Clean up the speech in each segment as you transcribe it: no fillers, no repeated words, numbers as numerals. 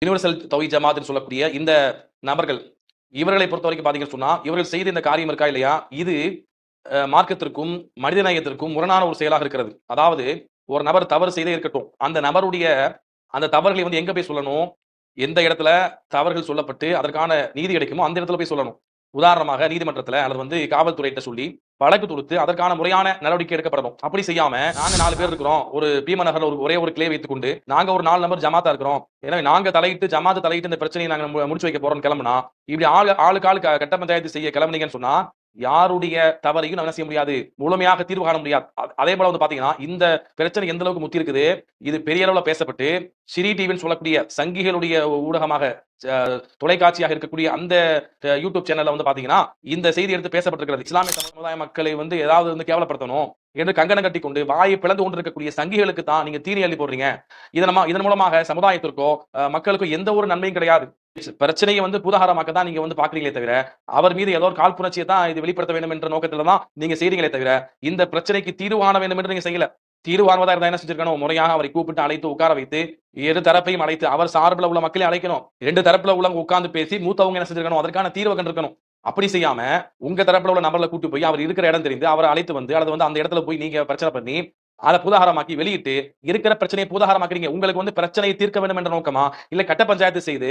Universal தௌஹீத் ஜமாத்ன்னு சொல்லக்கூடிய இந்த நபர்கள், இவர்களை பொறுத்தவரைக்கும் பார்த்தீங்கன்னு சொன்னா, இவர்கள் செய்த இந்த காரியம் இருக்கா இல்லையா? இது மார்க்கத்திற்கும், மனிதநேயத்திற்கும் முரணான ஒரு செயலாக இருக்கிறது. அதாவது ஒரு நபர் தவறு செய்தே இருக்கட்டும். அந்த நபருடைய அந்த தவறுகளை வந்து எங்க போய் சொல்லணும்? எந்த இடத்துல தவறுகள் சொல்லப்பட்டு அதற்கான நீதி கிடைக்குமோ, அந்த இடத்துல போய் சொல்லணும். உதாரணமாக நீதிமன்றத்துல அல்லது வந்து காவல்துறையிட்ட சொல்லி வழக்கு தொடுத்து அதற்கான முறையான நடவடிக்கை எடுக்கப்படணும். அப்படி செய்யாம நாங்க 4 பேர் இருக்கிறோம். ஒரு பீம நகர்ல ஒரே ஒரு கிளை வைத்துக் கொண்டு நாங்க ஒரு 4 நபர் ஜமாத்தா இருக்கிறோம். எனவே நாங்க தலையிட்டு ஜமாத் தலையிட்டு இந்த பிரச்சனையை நாங்க முடிச்சு வைக்க போறோம்னு கிளம்புனா, இப்படி ஆளுக்கு ஆளு கட்ட பஞ்சாயத்து செய்ய கிளம்புனீங்கன்னு சொன்னா, யாருடைய தவறையும் என்ன செய்ய முடியாது. முழுமையாக தீர்வு காண முடியாது. அதே போல வந்து பாத்தீங்கன்னா, இந்த பிரச்சனை எந்த அளவுக்கு முத்தி இருக்குது. இது பெரிய அளவுல பேசப்பட்டு, ஷிரி டிவின்னு சொல்லக்கூடிய சங்கிகளுடைய ஊடகமாக தொலைக்காட்சியாக இருக்கக்கூடிய அந்த யூடியூப் சேனல்ல வந்து பாத்தீங்கன்னா, இந்த செய்தி எடுத்து பேசப்பட்டிருக்கிறது. இஸ்லாமிய சமுதாய மக்களை வந்து ஏதாவது வந்து கேவலப்படுத்தணும் என்று கங்கணம் கட்டிக்கொண்டு வாயை பிளந்து கொண்டிருக்கக்கூடிய சங்கிகளுக்கு தான் நீங்க தீனி அள்ளி போடுறீங்க. இதன் மூலமாக சமுதாயத்திற்கோ மக்களுக்கோ எந்த ஒரு நன்மையும் கிடையாது. பிரச்சனையை வந்து பூதாகாரமாக்க தான் நீங்க வந்து பாக்குறீங்களே தவிர, அவர் மீது ஏதோ ஒரு காழ்ப்புணர்ச்சியை தான் இது வெளிப்படுத்த வேண்டும் என்ற நோக்கத்துல தான் நீங்க செய்றீங்களே தவிர, இந்த பிரச்சனைக்கு தீர்வு காண வேண்டும் என்று நீங்க செய்யல. தீர்வு காண்பதா இருந்தா என்ன செஞ்சிருக்கணும்? முறையாக அவரை கூப்பிட்டு அழைத்து உட்கார வைத்து, இரு தரப்பையும் அழைத்து அவர் சார்பில உள்ள மக்களையும் அழைக்கணும். 2 தரப்புல உள்ளவங்க உட்கார்ந்து பேசி மூத்தவங்க என்ன செஞ்சிருக்கணும்? அதற்கான தீர்வு கண்டிருக்கணும். அப்படி செய்யாம, உங்க தரப்புல உள்ள நபர்ல கூட்டு போய் அவர் இருக்கிற இடம் தெரிந்து அவர அழைத்து வந்து அல்லது வந்து அந்த இடத்துல போய் நீங்க பிரச்சனை பண்ணி, அத பூதாகாரமாக்கி வெளியிட்டு இருக்கிற பிரச்சனையை பூதாகாரமாக்குறீங்க. உங்களுக்கு வந்து பிரச்சனையை தீர்க்க வேண்டும் என்ற நோக்கமா? இல்ல கட்ட பஞ்சாயத்து செய்து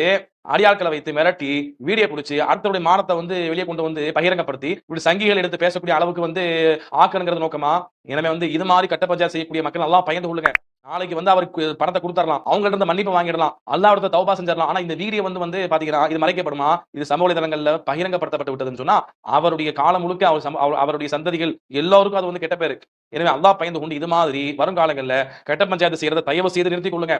அடியாட்கள வைத்து மிரட்டி, வீடியோ புடிச்சு அடுத்தவருடைய மானத்த வந்து வெளிய கொண்டு வந்து பகிரங்கப்படுத்தி, இப்படி சங்கிகள் எடுத்து பேசக்கூடிய அளவுக்கு வந்து ஆக்கணுங்கிறது நோக்கமா? எனவே வந்து இது மாரி கட்ட பஞ்சாயத்து செய்யக்கூடிய மக்கள் நல்லா பயந்து கொள்ளுங்க. நாளைக்கு வந்து அவருக்கு பணத்த குடுத்தரலாம். அவங்கள்ட்ட இருந்து மன்னிப்பு வாங்கிடலாம். அல்லாஹ்விடத்துல தௌபா செஞ்சிரலாம். ஆனா இந்த வீடியோ வந்து பாத்தீங்கன்னா, இது மறைக்கப்படுமா? இது சமூக வலைதளங்கள்ல பகிரங்கப்படுத்தப்பட்டு விட்டதுன்னு சொன்னா, அவருடைய காலம் முழுக்க அவருடைய சந்ததிகள் எல்லோருக்கும் அது வந்து கெட்ட பேரு. எனவே அல்லாஹ் பயந்து கொண்டு இது மாதிரி வருங்காலங்கள்ல கட்ட பஞ்சாயத்து செய்யறத தயவு செய்து நிறுத்திக் கொள்ளுங்க.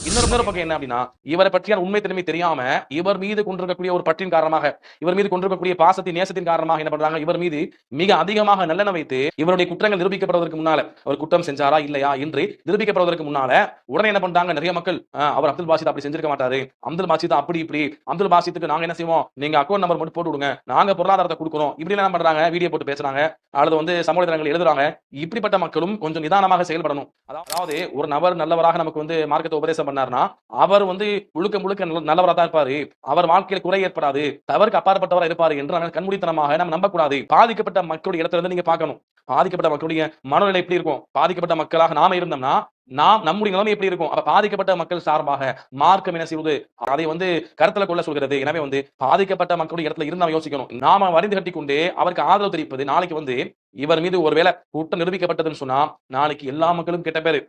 இன்னொரு பக்கம் என்ன அப்படின்னா, இவரை பற்றியான உண்மை தன்மை தெரியாம, இவர் மீது கொண்டிருக்கக்கூடிய ஒரு பற்றின் காரணமாக, இவர் மீது கொண்டிருக்கக்கூடிய பாசத்தின் நேசத்தின் காரணமாக என்ன பண்றாங்க? இவர் மீது மிக அதிகமாக நல்லெண்ணெய் வைத்து, இவருடைய குற்றங்கள் நிரூபிக்கப்படுவதற்கு முன்னால, அவர் குற்றம் செஞ்சாரா இல்லையா என்று நிரூபிக்கப்படுவதற்கு முன்னால, உடனே என்ன பண்றாங்க? நிறைய மக்கள் அவர் அப்துல் பாசித் அப்படி செஞ்சிருக்க மாட்டாரு. அப்துல் பாசித் அப்படி இப்படி. அப்துல் பாசித்துக்கு நாங்க என்ன செய்வோம்? நீங்க அக்கவுண்ட் நம்பர் மட்டும் போட்டு விடுங்க. நாங்க பொருளாதாரத்தை குடுக்குறோம். இப்படி என்ன பண்றாங்க? வீடியோ போட்டு பேசுறாங்க. அல்லது வந்து சமூக வலைதளங்கள் எழுதுறாங்க. இப்படிப்பட்ட மக்களும் கொஞ்சம் நிதானமாக செயல்படணும். அதாவது ஒரு நபர் நல்லவராக நமக்கு வந்து மார்க்கத்தை உபதேசம் பண்ணார்னா, அவர் வந்து முழுக்க முழுக்க நல்லவரா தான் இருப்பாரு. அவர் வாழ்க்கையில குறை ஏற்படாது. தவறுக்கு அப்பாற்பட்டவரா இருப்பாரு என்று நம்ம கண்மூடித்தனமாக நம்ம நம்பக்கூடாது. பாதிக்கப்பட்ட மக்களுடைய இடத்துல இருந்து நீங்க பார்க்கணும். பாதிக்கப்பட்ட மக்களுடைய மனநிலை எப்படி இருக்கும்? பாதிக்கப்பட்ட மக்களாக நாம இருந்தோம்னா, நம்முடைய நிலைமை எப்படி இருக்கும்? அப்ப பாதிக்கப்பட்ட மக்கள் சார்பாக மார்க்கம் என்ன செய்வது? அதை வந்து கருத்துல கொள்ள சொல்கிறது. எனவே வந்து பாதிக்கப்பட்ட மக்களுடைய இடத்துல இருந்து நாம யோசிக்கணும். நாம வரிந்து கட்டிக்கொண்டு அவருக்கு ஆதரவு தெரிவிப்பது நாளைக்கு வந்து இவர் மீது ஒருவேளை குற்றம் நிரூபிக்கப்பட்டதுன்னு சொன்னா, நாளைக்கு எல்லா மக்களுக்கும் கெட்ட பேரு.